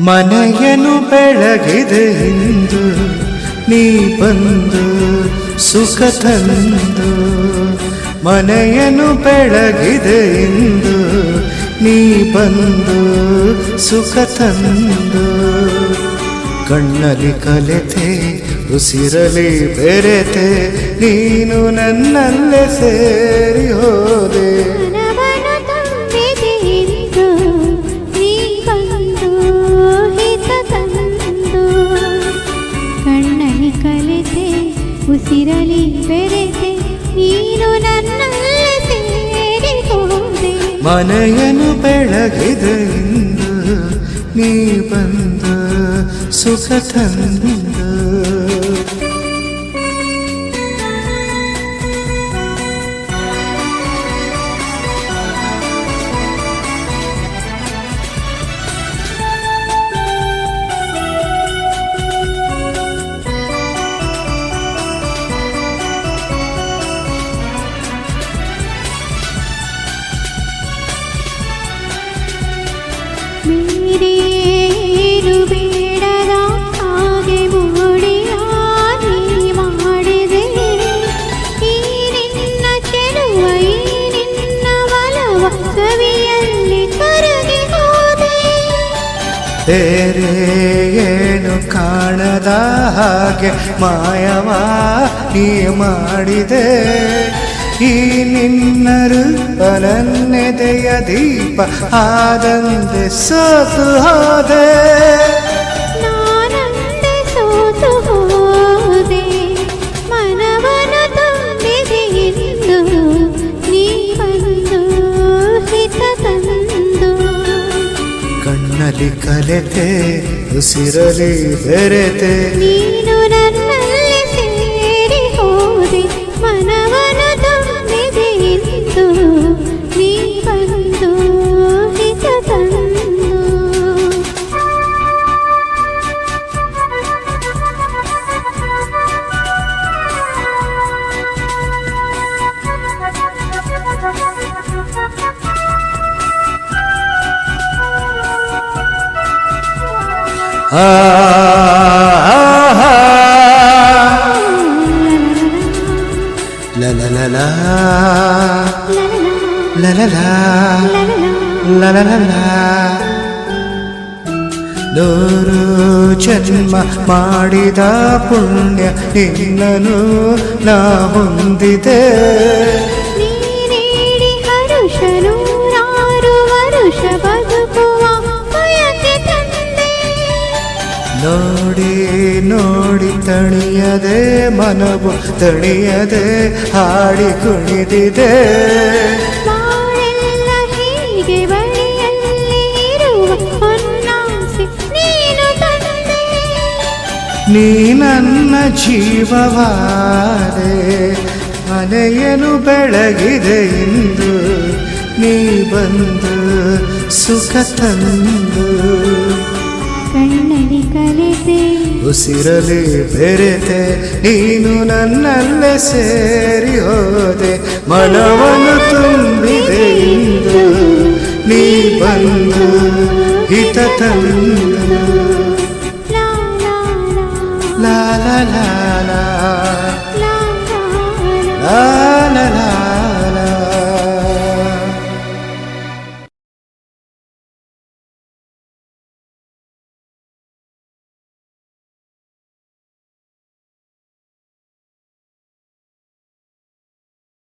ಮನೆಯನ್ನು ಬೆಳಗಿದೆ ಇಂದು ನೀ ಬಂದು ಸುಖ ತಂದು. ಮನೆಯನ್ನು ಬೆಳಗಿದೆ ಇಂದು ನೀ ಬಂದು ಸುಖ ತಂದು. ಕಣ್ಣಲ್ಲಿ ಕಲೆತೆ ಉಸಿರಲಿ ಬೆರೆತೆ ನೀನು ನನ್ನಲ್ಲೇ ಸೇರಿ ಹೋದೆ. ಉಸಿರಲಿ ಬೆರೆತೆ ನೀನು ನನ್ನಲ್ಲೇ ಸೇರಿ ಹೋದೆ. ಮನೆಯನ್ನು ಬೆಳಗಿದೆ ಇಂದು ನೀ ಬಂದು ಸುಖ ತಂದು. ಮೇರೇನು ಬೇಡದ ಹಾಗೆ ಮೂಡಿಯ ನೀ ಮಾಡಿದೆ. ಈ ನಿನ್ನ ಚೆಲುವ ಈ ನಿನ್ನ ಒಲವ ಸವಿಯಲ್ಲಿ ಕರಗಿ ಹೋದೆ. ಬೇರೆ ಏನು ಕಾಣದ ಹಾಗೆ ಮಾಯವಾ ನೀ ಮಾಡಿದೆ. ಈ ನಿನ್ನ ರೂಪ ನನ್ನೆದೆಯ ದೀಪ ಆದಂದೆ ಸೋತು ಹೋದೆ. ನಾನಂದೆ ಸೋತು ಹೋದೆ. ಮನವನ್ನು ತುಂಬಿದೆ ಎಂದು ನೀ ಬಂದು ಹಿತ ತಂದು. ಕಣ್ಣಲ್ಲಿ ಕಲೆತೆ ಉಸಿರಲಿ ಬೆರೆತೆ ನೀನು ನನ್ನಲ್ಲೇ ಸೇರಿ ಹೋದೆ. ಮನವನ್ನು ತುಂಬಿದೆ ಎಂದು ನೀ ಬಂದು ಹಿತ ತಂದು. ಆ la la la la la la la la la la. ನೂರು ಜನ್ಮ ಮಾಡಿದ ಪುಣ್ಯ ನಿನ್ನನು ನಾ ಹೊಂದಿದೆ. ನೀಡಿ ಹರುಷ ನೂರಾರು ವರುಷ ಬದುಕುವ ಬಯಕೆ ತಂದೆ. ನೋಡಿ ನೋಡಿ ತಣಿಯದೆ ಮನವು ತಣಿಯದೆ ಹಾಡಿ ಕುಣಿದಿದೆ. ಬಾಳೆಲ್ಲ ಹೀಗೆ ಬಳಿಯಲ್ಲಿ ಇರುವ ಹೊನ್ನಾಸೆ ನೀನು ತಂದೆ. ನೀ ನನ್ನ ಜೀವವಾದೆ. ಮನೆಯನ್ನು ಬೆಳಗಿದೆ ಇಂದು ನೀ ಬಂದು ಸುಖ ತಂದು. ಕಣ್ಣಲ್ಲಿ ಕಲೆತೆ ಉಸಿರಲಿ ಬೆರೆತೆ ನೀನು ನನ್ನಲ್ಲೇ ಸೇರಿ ಹೋದೆ. ಮನವನ್ನು ತುಂಬಿದೆ ಇಂದು ನೀ ಬಂದು ಹಿತ ತಂದು. ಲಾ ಲಾ ಲಾ ಲಾ ಲಾ ಲಾ ಲಾ.